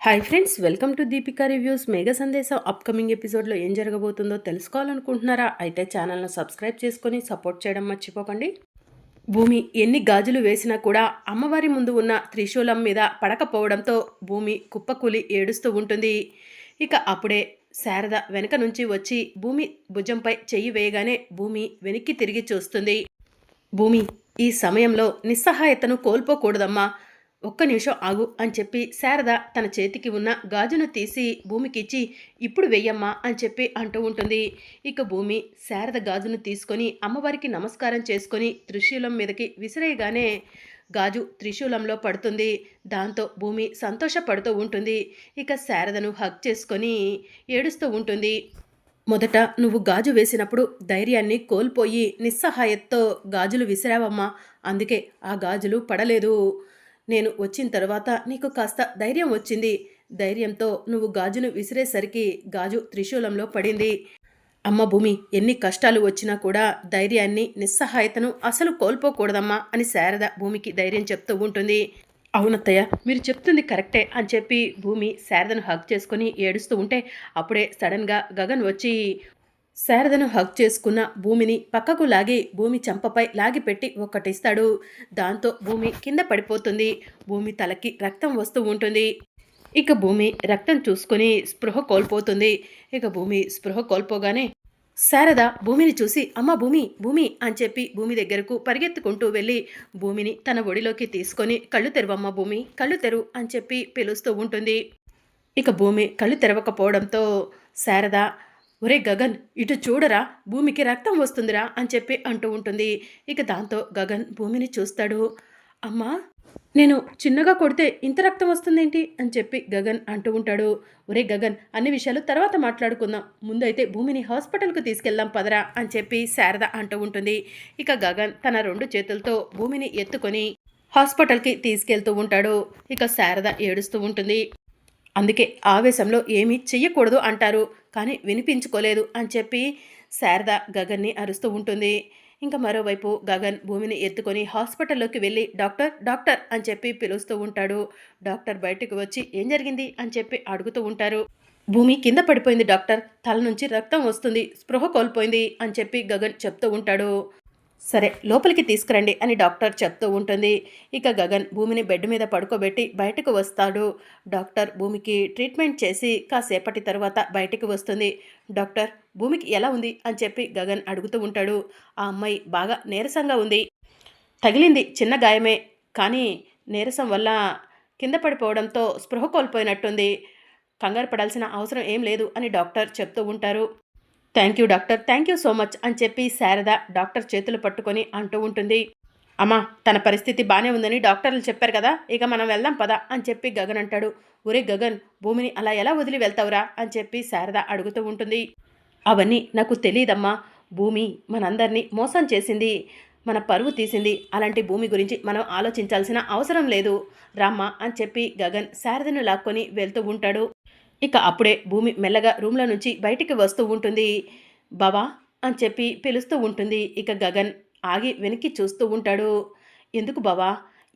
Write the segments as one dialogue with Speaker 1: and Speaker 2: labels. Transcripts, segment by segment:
Speaker 1: Hi friends, welcome to Deepika reviews. మేఘ సందేశం upcoming ఎపిసోడ్లో ఏం జరగబోతుందో తెలుసుకోవాలనుకుంటున్నారా? అయితే ఛానల్ను సబ్స్క్రైబ్ చేసుకొని సపోర్ట్ చేయడం మర్చిపోకండి. భూమి ఎన్ని గాజులు వేసినా కూడా అమ్మవారి ముందు ఉన్న త్రిశూలం మీద పడకపోవడంతో భూమి కుప్పకూలి ఏడుస్తూ ఉంటుంది. ఇక అప్పుడే శారద వెనక నుంచి వచ్చి భూమి భుజంపై చెయ్యి వేయగానే భూమి వెనక్కి తిరిగి చూస్తుంది. భూమి, ఈ సమయంలో నిస్సహాయతను కోల్పోకూడదమ్మా, ఒక్క నిమిషం ఆగు అని చెప్పి శారద తన చేతికి ఉన్న గాజును తీసి భూమికిచ్చి ఇప్పుడు వెయ్యమ్మా అని చెప్పి అంటూ ఉంటుంది. ఇక భూమి శారద గాజును తీసుకొని అమ్మవారికి నమస్కారం చేసుకొని త్రిశూలం మీదకి విసిరేయగానే గాజు త్రిశూలంలో పడుతుంది. దాంతో భూమి సంతోషపడుతూ ఉంటుంది. ఇక శారదను హగ్ చేసుకొని ఏడుస్తూ ఉంటుంది. మొదట నువ్వు గాజు వేసినప్పుడు ధైర్యాన్ని కోల్పోయి నిస్సహాయతతో గాజులు విసిరావమ్మా, అందుకే ఆ గాజులు పడలేదు. నేను వచ్చిన తర్వాత నీకు కాస్త ధైర్యం వచ్చింది. ధైర్యంతో నువ్వు గాజును విసిరేసరికి గాజు త్రిశూలంలో పడింది. అమ్మ భూమి, ఎన్ని కష్టాలు వచ్చినా కూడా ధైర్యాన్ని నిస్సహాయతను అసలు కోల్పోకూడదమ్మా అని శారద భూమికి ధైర్యం చెప్తూ ఉంటుంది. అవునత్తయ్య, మీరు చెప్తుంది కరెక్టే అని చెప్పి భూమి శారదను హగ్ చేసుకొని ఏడుస్తూ ఉంటే అప్పుడే సడన్గా గగన్ వచ్చి శారదను హగ్ చేసుకున్న భూమిని పక్కకు లాగి భూమి చెంపపై లాగిపెట్టి ఒక్కటిస్తాడు. దాంతో భూమి కింద పడిపోతుంది. భూమి తలకి రక్తం వస్తూ ఉంటుంది. ఇక భూమి రక్తం చూసుకొని స్పృహ కోల్పోతుంది. ఇక భూమి స్పృహ కోల్పోగానే శారద భూమిని చూసి అమ్మ భూమి భూమి అని చెప్పి భూమి దగ్గరకు పరిగెత్తుకుంటూ వెళ్ళి భూమిని తన ఒడిలోకి తీసుకొని కళ్ళు తెరవమ్మ భూమి, కళ్ళు తెరు అని చెప్పి పిలుస్తూ ఉంటుంది. ఇక భూమి కళ్ళు తెరవకపోవడంతో శారద ఒరే గగన్, ఇటు చూడరా, భూమికి రక్తం వస్తుందిరా అని చెప్పి అంటూ ఉంటుంది. ఇక దాంతో గగన్ భూమిని చూస్తాడు. అమ్మా, నేను చిన్నగా కొడితే ఇంత రక్తం వస్తుందేంటి అని చెప్పి గగన్ అంటూ ఉంటాడు. ఒరే గగన్, అన్ని విషయాలు తర్వాత మాట్లాడుకుందాం, ముందైతే భూమిని హాస్పిటల్కు తీసుకెళ్దాం పదరా అని చెప్పి శారద అంటూ ఉంటుంది. ఇక గగన్ తన 2 చేతులతో భూమిని ఎత్తుకొని హాస్పిటల్కి తీసుకెళ్తూ ఉంటాడు. ఇక శారద ఏడుస్తూ ఉంటుంది. అందుకే ఆవేశంలో ఏమీ చెయ్యకూడదు అంటారు, కానీ వినిపించుకోలేదు అని చెప్పి శారద గగన్ని అరుస్తూ ఉంటుంది. ఇంకా మరోవైపు గగన్ భూమిని ఎత్తుకొని హాస్పిటల్లోకి వెళ్ళి డాక్టర్ డాక్టర్ అని చెప్పి పిలుస్తూ ఉంటాడు. డాక్టర్ బయటకు వచ్చి ఏం జరిగింది అని చెప్పి అడుగుతూ ఉంటారు. భూమి కింద పడిపోయింది డాక్టర్, తల నుంచి రక్తం వస్తుంది, స్పృహ కోల్పోయింది అని చెప్పి గగన్ చెప్తూ ఉంటాడు. సరే, లోపలికి తీసుకురండి అని డాక్టర్ చెప్తూ ఉంటుంది. ఇక గగన్ భూమిని బెడ్ మీద పడుకోబెట్టి బయటకు వస్తాడు. డాక్టర్ భూమికి ట్రీట్మెంట్ చేసి కాసేపటి తర్వాత బయటికి వస్తుంది. డాక్టర్, భూమికి ఎలా ఉంది అని చెప్పి గగన్ అడుగుతూ ఉంటాడు. ఆ అమ్మాయి బాగా నీరసంగా ఉంది, తగిలింది చిన్న గాయమే, కానీ నీరసం వల్ల కింద పడిపోవడంతో స్పృహ కోల్పోయినట్టుంది, కంగారు పడాల్సిన అవసరం ఏం లేదు అని డాక్టర్ చెప్తూ ఉంటారు. Thank you doctor, thank you so much అని చెప్పి శారద డాక్టర్ చేతులు పట్టుకొని అంటూ ఉంటుంది. అమ్మా, తన పరిస్థితి బాగానే ఉందని డాక్టర్లు చెప్పారు కదా, ఇక మనం వెళ్దాం పదా అని చెప్పి గగన్ అంటాడు. ఒరే గగన్, భూమిని అలా ఎలా వదిలి వెళ్తావురా అని చెప్పి శారద అడుగుతూ ఉంటుంది. అవన్నీ నాకు తెలియదమ్మా, భూమి మనందరినీ మోసం చేసింది, మన పరువు తీసింది, అలాంటి భూమి గురించి మనం ఆలోచించాల్సిన అవసరం లేదు, రామ్మా అని చెప్పి గగన్ శారదను లాక్కొని వెళ్తూ ఉంటాడు. ఇక అప్పుడే భూమి మెల్లగా రూమ్లో నుంచి బయటికి వస్తూ ఉంటుంది. బావా అని చెప్పి పిలుస్తూ ఉంటుంది. ఇక గగన్ ఆగి వెనక్కి చూస్తూ ఉంటాడు. ఎందుకు బావా,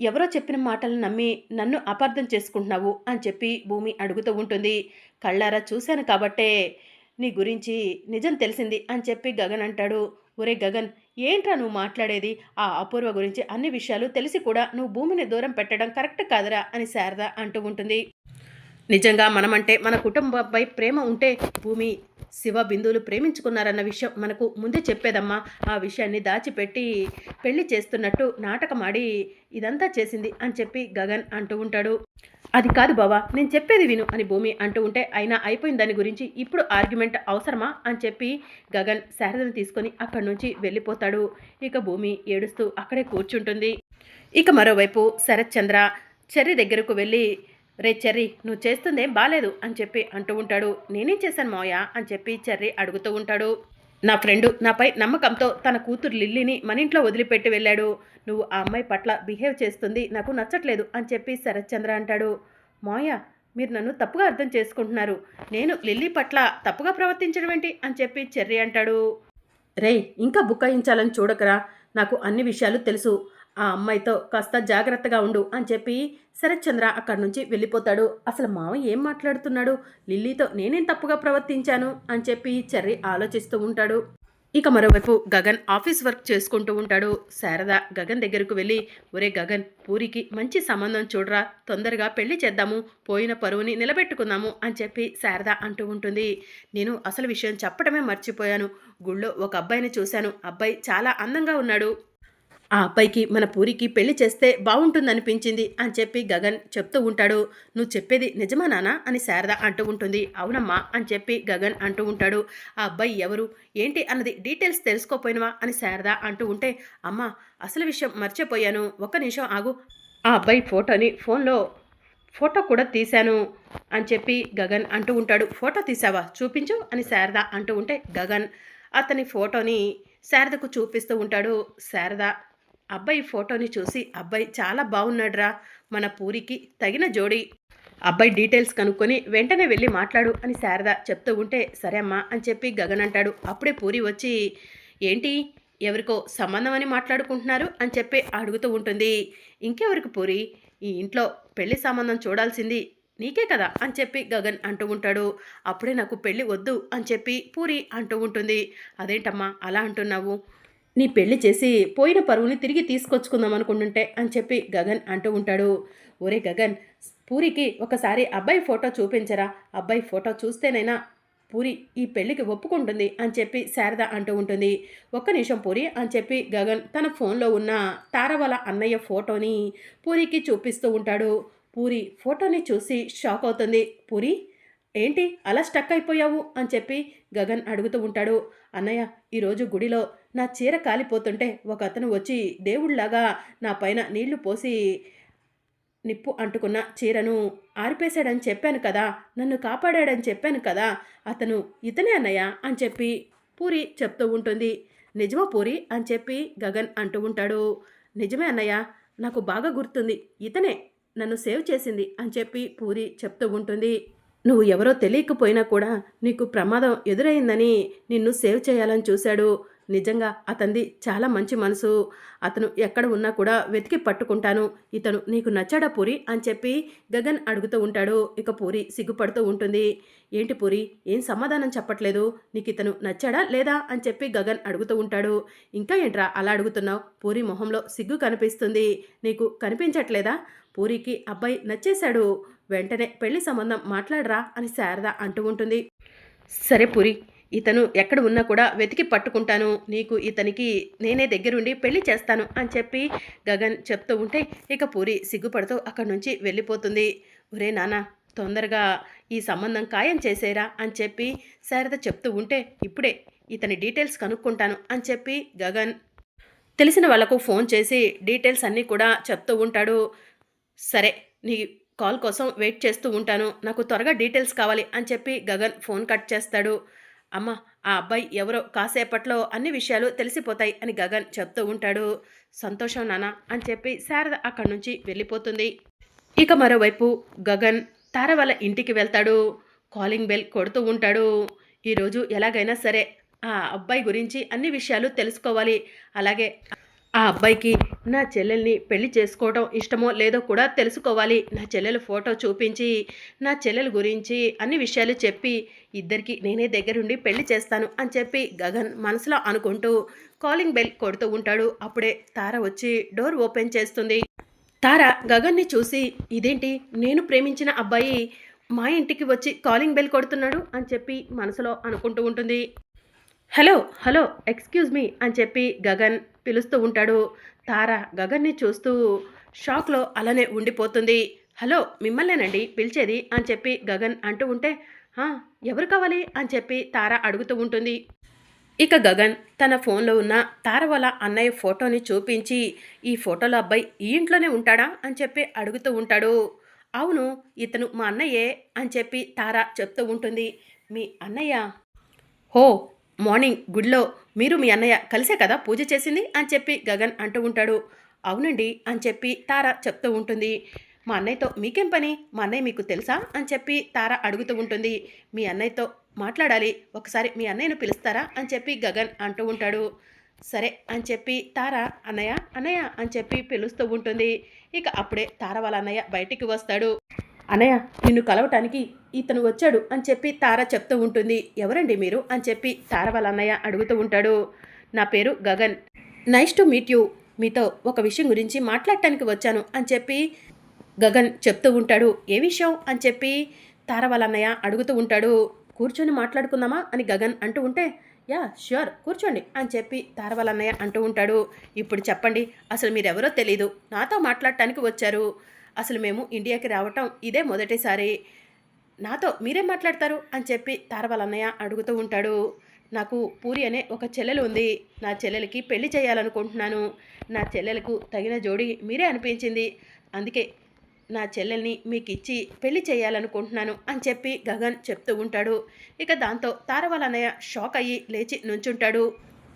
Speaker 1: ఎవరో చెప్పిన మాటలను నమ్మి నన్ను అపార్థం చేసుకుంటున్నావు అని చెప్పి భూమి అడుగుతూ ఉంటుంది. కళ్ళారా చూశాను కాబట్టే నీ గురించి నిజం తెలిసింది అని చెప్పి గగన్ అంటాడు. ఒరే గగన్, ఏంట్రా నువ్వు మాట్లాడేది, ఆ అపూర్వ గురించి అన్ని విషయాలు తెలిసి కూడా నువ్వు భూమిని దూరం పెట్టడం కరెక్ట్ కాదురా అని శారద అంటూ ఉంటుంది. నిజంగా మనమంటే మన కుటుంబంపై ప్రేమ ఉంటే భూమి శివ బిందువులు ప్రేమించుకున్నారన్న విషయం మనకు ముందే చెప్పేదమ్మా, ఆ విషయాన్ని దాచిపెట్టి పెళ్లి చేస్తున్నట్టు నాటకమాడి ఇదంతా చేసింది అని చెప్పి గగన్ అంటూ ఉంటాడు. అది కాదు బావా, నేను చెప్పేది విను అని భూమి అంటూ ఉంటే అయినా అయిపోయిన దాని గురించి ఇప్పుడు ఆర్గ్యుమెంట్ అవసరమా అని చెప్పి గగన్ శారదను తీసుకొని అక్కడి నుంచి వెళ్ళిపోతాడు. ఇక భూమి ఏడుస్తూ అక్కడే కూర్చుంటుంది. ఇక మరోవైపు శరత్ చంద్ర చెర్రి దగ్గరకు వెళ్ళి రే చెర్రీ, నువ్వు చేస్తుందేం బాలేదు అని చెప్పి అంటూ ఉంటాడు. నేనేం చేశాను మావయ్య అని చెప్పి చెర్రీ అడుగుతూ ఉంటాడు. నా ఫ్రెండు నాపై నమ్మకంతో తన కూతురు లిల్లీని మన ఇంట్లో వదిలిపెట్టి వెళ్ళాడు, నువ్వు ఆ అమ్మాయి పట్ల బిహేవ్ చేస్తుంది నాకు నచ్చట్లేదు అని చెప్పి శరత్ చంద్ర అంటాడు. మావయ్య, మీరు నన్ను తప్పుగా అర్థం చేసుకుంటున్నారు, నేను లిల్లీ పట్ల తప్పుగా ప్రవర్తించడం ఏంటి అని చెప్పి చెర్రీ అంటాడు. రే, ఇంకా బుకాయించాలని చూడకరా, నాకు అన్ని విషయాలు తెలుసు, ఆ అమ్మాయితో కాస్త జాగ్రత్తగా ఉండు అని చెప్పి శరత్చంద్ర అక్కడి నుంచి వెళ్ళిపోతాడు. అసలు మావయ్య ఏం మాట్లాడుతున్నాడు? లిల్లీతో నేనేం తప్పుగా ప్రవర్తించాను అని చెప్పి చెర్రీ ఆలోచిస్తూ ఉంటాడు. ఇక మరోవైపు గగన్ ఆఫీస్ వర్క్ చేసుకుంటూ ఉంటాడు. శారద గగన్ దగ్గరకు వెళ్ళి, ఒరే గగన్, పూరికి మంచి సంబంధం చూడరా, తొందరగా పెళ్లి చేద్దాము, పోయిన పరువుని నిలబెట్టుకుందాము అని చెప్పి శారద అంటూ ఉంటుంది. నేను అసలు విషయం చెప్పడమే మర్చిపోయాను. గుళ్ళో ఒక అబ్బాయిని చూశాను. అబ్బాయి చాలా అందంగా ఉన్నాడు. ఆ అబ్బాయికి మన పూరికి పెళ్లి చేస్తే బాగుంటుందనిపించింది అని చెప్పి గగన్ చెప్తూ ఉంటాడు. నువ్వు చెప్పేది నిజమా నానా అని శారద అంటూ ఉంటుంది. అవునమ్మా అని చెప్పి గగన్ అంటూ ఉంటాడు. ఆ అబ్బాయి ఎవరు ఏంటి అన్నది డీటెయిల్స్ తెలుసుకోపోయినవా అని శారద అంటూ ఉంటే, అమ్మా అసలు విషయం మర్చిపోయాను, ఒక్క నిమిషం ఆగు, ఆ అబ్బాయి ఫోటోని ఫోన్లో ఫోటో కూడా తీశాను అని చెప్పి గగన్ అంటూ ఉంటాడు. ఫోటో తీసావా, చూపించు అని శారద అంటూ ఉంటే గగన్ అతని ఫోటోని శారదకు చూపిస్తూ ఉంటాడు. శారద అబ్బాయి ఫోటోని చూసి, అబ్బాయి చాలా బాగున్నాడురా, మన పూరికి తగిన జోడి, అబ్బాయి డీటెయిల్స్ కనుక్కొని వెంటనే వెళ్ళి మాట్లాడు అని శారద చెప్తూ ఉంటే, సరే అమ్మా అని చెప్పి గగన్ అంటాడు. అప్పుడే పూరి వచ్చి, ఏంటి ఎవరికో సంబంధం అని మాట్లాడుకుంటున్నారు అని చెప్పి అడుగుతూ ఉంటుంది. ఇంకెవరికి పూరి, ఈ ఇంట్లో పెళ్లి సంబంధం చూడాల్సింది నీకే కదా అని చెప్పి గగన్ అంటూ ఉంటాడు. అప్పుడే నాకు పెళ్ళి వద్దు అని చెప్పి పూరి అంటూ ఉంటుంది. అదేంటమ్మా అలా అంటున్నావు, నీ పెళ్లి చేసి పోయిన పరువుని తిరిగి తీసుకొచ్చుకుందాం అనుకుంటుంటే అని చెప్పి గగన్ అంటూ ఉంటాడు. ఒరే గగన్, పూరికి ఒకసారి అబ్బాయి ఫోటో చూపించరా, అబ్బాయి ఫోటో చూస్తేనైనా పూరి ఈ పెళ్లికి ఒప్పుకుంటుంది అని చెప్పి శారద అంటూ ఉంటుంది. ఒక్క నిమిషం పూరి అని చెప్పి గగన్ తన ఫోన్లో ఉన్న తారవాల అన్నయ్య ఫోటోని పూరికి చూపిస్తూ ఉంటాడు. పూరి ఫోటోని చూసి షాక్ అవుతుంది. పూరి ఏంటి అలా స్టక్ అయిపోయావు అని చెప్పి గగన్ అడుగుతూ ఉంటాడు. అన్నయ్య, ఈరోజు గుడిలో నా చీర కాలిపోతుంటే ఒక అతను వచ్చి దేవుళ్లాగా నా పైన నీళ్లు పోసి నిప్పు అంటుకున్న చీరను ఆరిపేశాడని చెప్పాను కదా, నన్ను కాపాడాడని చెప్పాను కదా, అతను ఇతనే అన్నయ్య అని చెప్పి పూరి చెప్తూ ఉంటుంది. నిజమా పూరి అని చెప్పి గగన్ అంటూ ఉంటాడు. నిజమే అన్నయ్య, నాకు బాగా గుర్తుంది, ఇతనే నన్ను సేవ్ చేసింది అని చెప్పి పూరి చెప్తూ ఉంటుంది. నువ్వు ఎవరో తెలియకపోయినా కూడా నీకు ప్రమాదం ఎదురైందని నిన్ను సేవ్ చేయాలని చూశాడు. నిజంగా అతనిది చాలా మంచి మనసు. అతను ఎక్కడ ఉన్నా కూడా వెతికి పట్టుకుంటాను. ఇతను నీకు నచ్చాడా పూరి అని చెప్పి గగన్ అడుగుతూ ఉంటాడు. ఇక పూరి సిగ్గుపడుతూ ఉంటుంది. ఏంటి పూరి, ఏం సమాధానం చెప్పట్లేదు, నీకు ఇతను నచ్చాడా లేదా అని చెప్పి గగన్ అడుగుతూ ఉంటాడు. ఇంకా ఏంట్రా అలా అడుగుతున్నావు, పూరి మొహంలో సిగ్గు కనిపిస్తుంది, నీకు కనిపించట్లేదా, పూరికి అబ్బాయి నచ్చేశాడు, వెంటనే పెళ్లి సంబంధం మాట్లాడరా అని శారద అంటూ ఉంటుంది. సరే పూరి, ఇతను ఎక్కడ ఉన్నా కూడా వెతికి పట్టుకుంటాను, నీకు ఇతనికి నేనే దగ్గరుండి పెళ్లి చేస్తాను అని చెప్పి గగన్ చెప్తూ ఉంటే ఇక పూరి సిగ్గుపడుతూ అక్కడి నుంచి వెళ్ళిపోతుంది. ఒరే నాన్న, తొందరగా ఈ సంబంధం ఖాయం చేసేరా అని చెప్పి శారద చెప్తూ ఉంటే, ఇప్పుడే ఇతని డీటెయిల్స్ కనుక్కుంటాను అని చెప్పి గగన్ తెలిసిన వాళ్లకు ఫోన్ చేసి డీటెయిల్స్ అన్నీ కూడా చెప్తూ ఉంటాడు. సరే, నీ కాల్ కోసం వెయిట్ చేస్తూ ఉంటాను, నాకు త్వరగా డీటెయిల్స్ కావాలి అని చెప్పి గగన్ ఫోన్ కట్ చేస్తాడు. అమ్మ, ఆ అబ్బాయి ఎవరో కాసేపట్లో అన్ని విషయాలు తెలిసిపోతాయి అని గగన్ చెప్తూ ఉంటాడు. సంతోషం నాన్న అని చెప్పి శారద అక్కడి నుంచి వెళ్ళిపోతుంది. ఇక మరోవైపు గగన్ తార వాళ్ళ ఇంటికి వెళ్తాడు. కాలింగ్ బెల్ కొడుతూ ఉంటాడు. ఈరోజు ఎలాగైనా సరే ఆ అబ్బాయి గురించి అన్ని విషయాలు తెలుసుకోవాలి, అలాగే ఆ అబ్బాయికి నా చెల్లెల్ని పెళ్లి చేసుకోవడం ఇష్టమో లేదో కూడా తెలుసుకోవాలి, నా చెల్లెల ఫోటో చూపించి నా చెల్లెల గురించి అన్ని విషయాలు చెప్పి ఇద్దరికి నేనే దగ్గరుండి పెళ్లి చేస్తాను అని చెప్పి గగన్ మనసులో అనుకుంటూ కాలింగ్ బెల్ కొడుతూ ఉంటాడు. అప్పుడే తార వచ్చి డోర్ ఓపెన్ చేస్తుంది. తార గగన్ని చూసి, ఇదేంటి, నేను ప్రేమించిన అబ్బాయి మా ఇంటికి వచ్చి కాలింగ్ బెల్ కొడుతున్నాడు అని చెప్పి మనసులో అనుకుంటూ ఉంటుంది. హలో హలో ఎక్స్క్యూజ్ మీ అని చెప్పి గగన్ పిలుస్తూ ఉంటాడు. తార గగన్ని చూస్తూ షాక్లో అలానే ఉండిపోతుంది. హలో, మిమ్మల్నేనండి పిలిచేది అని చెప్పి గగన్ అంటూ ఉంటే, ఎవరు కావాలి అని చెప్పి తార అడుగుతూ ఉంటుంది. ఇక గగన్ తన ఫోన్లో ఉన్న తార వాళ్ళ అన్నయ్య ఫోటోని చూపించి, ఈ ఫోటోలో అబ్బాయి ఈ ఇంట్లోనే ఉంటాడా అని చెప్పి అడుగుతూ ఉంటాడు. అవును, ఇతను మా అన్నయ్యే అని చెప్పి తార చెప్తూ ఉంటుంది. మీ అన్నయ్య? హో, మార్నింగ్ గుడిలో మీరు మీ అన్నయ్య కలిసే కదా పూజ చేసింది అని చెప్పి గగన్ అంటూ ఉంటాడు. అవునండి అని చెప్పి తార చెప్తూ ఉంటుంది. మా అన్నయ్యతో మీకేం పని, మా అన్నయ్య మీకు తెలుసా అని చెప్పి తార అడుగుతూ ఉంటుంది. మీ అన్నయ్యతో మాట్లాడాలి, ఒకసారి మీ అన్నయ్యను పిలుస్తారా అని చెప్పి గగన్ అంటూ ఉంటాడు. సరే అని చెప్పి తార అన్నయ్య అన్నయ్య అని చెప్పి పిలుస్తూ ఉంటుంది. ఇక అప్పుడే తార వాళ్ళ అన్నయ్య బయటికి వస్తాడు. అన్నయ్య నిన్ను కలవటానికి ఇతను వచ్చాడు అని చెప్పి తార చెప్తూ ఉంటుంది. ఎవరండి మీరు అని చెప్పి తార వాళ్ళ అన్నయ్య అడుగుతూ ఉంటాడు. నా పేరు Gagan, nice to meet you, మీతో ఒక విషయం గురించి మాట్లాడటానికి వచ్చాను అని చెప్పి గగన్ చెప్తూ ఉంటాడు. ఏ విషయం అని చెప్పి తార వాళ్ళ అన్నయ్య అడుగుతూ ఉంటాడు. కూర్చొని మాట్లాడుకుందామా అని గగన్ అంటూ ఉంటే, యా ష్యూర్ కూర్చోండి అని చెప్పి తార వాళ్ళ అన్నయ్య అంటూ ఉంటాడు. ఇప్పుడు చెప్పండి, అసలు మీరెవరో తెలీదు, నాతో మాట్లాడటానికి వచ్చారు. అసలు మేము ఇండియాకి రావటం ఇదే మొదటిసారి, నాతో మీరేం మాట్లాడతారు అని చెప్పి తార వాళ్ళ అన్నయ్య అడుగుతూ ఉంటాడు. నాకు పూరి అనే ఒక చెల్లెలు ఉంది. నా చెల్లెలకి పెళ్లి చేయాలనుకుంటున్నాను. నా చెల్లెలకు తగిన జోడి మీరే అనిపించింది. అందుకే నా చెల్లెల్ని మీకు ఇచ్చి పెళ్లి చేయాలనుకుంటున్నాను అని చెప్పి గగన్ చెప్తూ ఉంటాడు. ఇక దాంతో తార వాళ్ళ అన్నయ్య షాక్ అయ్యి లేచి నుంచుంటాడు.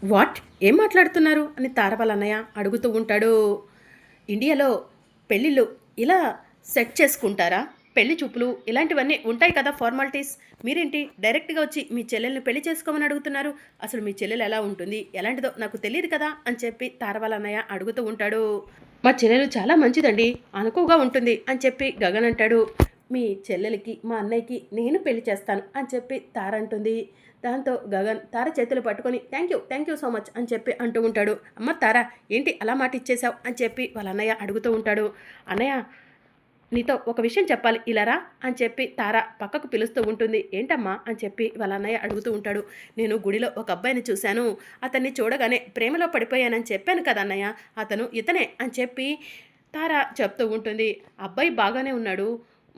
Speaker 1: వాట్, ఏం మాట్లాడుతున్నారు అని తార వాళ్ళ అన్నయ్య అడుగుతూ ఉంటాడు. ఇండియాలో పెళ్ళిళ్ళు ఇలా సెట్ చేసుకుంటారా? పెళ్లి చూపులు ఇలాంటివన్నీ ఉంటాయి కదా ఫార్మాలిటీస్. మీరేంటి డైరెక్ట్గా వచ్చి మీ చెల్లెల్ని పెళ్లి చేసుకోమని అడుగుతున్నారు? అసలు మీ చెల్లెలు ఎలా ఉంటుంది, ఎలాంటిదో నాకు తెలియదు కదా అని చెప్పి తార వాళ్ళ అన్నయ్య అడుగుతూ ఉంటాడు. మా చెల్లెలు చాలా మంచిదండి, అనుకువగా ఉంటుంది అని చెప్పి గగన్ అంటాడు. మీ చెల్లెలకి మా అన్నయ్యకి నేను పెళ్లి చేస్తాను అని చెప్పి తార అంటుంది. దాంతో గగన్ తార చేతులు పట్టుకొని థ్యాంక్ యూ సో మచ్ అని చెప్పి అంటూ ఉంటాడు. అమ్మ తార, ఏంటి అలా మాట ఇచ్చేసావు అని చెప్పి వాళ్ళ అన్నయ్య అడుగుతూ ఉంటాడు. అన్నయ్య నీతో ఒక విషయం చెప్పాలి, ఇలారా అని చెప్పి తార పక్కకు పిలుస్తూ ఉంటుంది. ఏంటమ్మా అని చెప్పి వాళ్ళ అన్నయ్య అడుగుతూ ఉంటాడు. నేను గుడిలో ఒక అబ్బాయిని చూశాను, అతన్ని చూడగానే ప్రేమలో పడిపోయానని చెప్పాను కదా అన్నయ్య, అతను ఇతనే అని చెప్పి తార చెప్తూ ఉంటుంది. అబ్బాయి బాగానే ఉన్నాడు,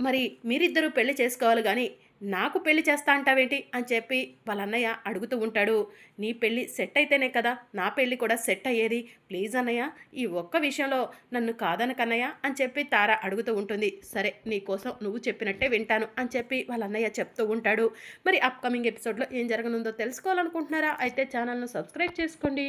Speaker 1: మరి మీరిద్దరూ పెళ్లి చేసుకోవాలి కానీ నాకు పెళ్లి చేస్తా అంటావేంటి అని చెప్పి వాళ్ళ అన్నయ్య అడుగుతూ ఉంటాడు. నీ పెళ్ళి సెట్ అయితేనే కదా నా పెళ్ళి కూడా సెట్ అయ్యేది. ప్లీజ్ అన్నయ్య, ఈ ఒక్క విషయంలో నన్ను కాదనకన్నయ్య అని చెప్పి తార అడుగుతూ ఉంటుంది. సరే నీకోసం నువ్వు చెప్పినట్టే వింటాను అని చెప్పి వాళ్ళ అన్నయ్య చెప్తూ ఉంటాడు. మరి అప్కమింగ్ ఎపిసోడ్లో ఏం జరగనుందో తెలుసుకోవాలనుకుంటున్నారా? అయితే ఛానల్ను సబ్స్క్రైబ్ చేసుకోండి.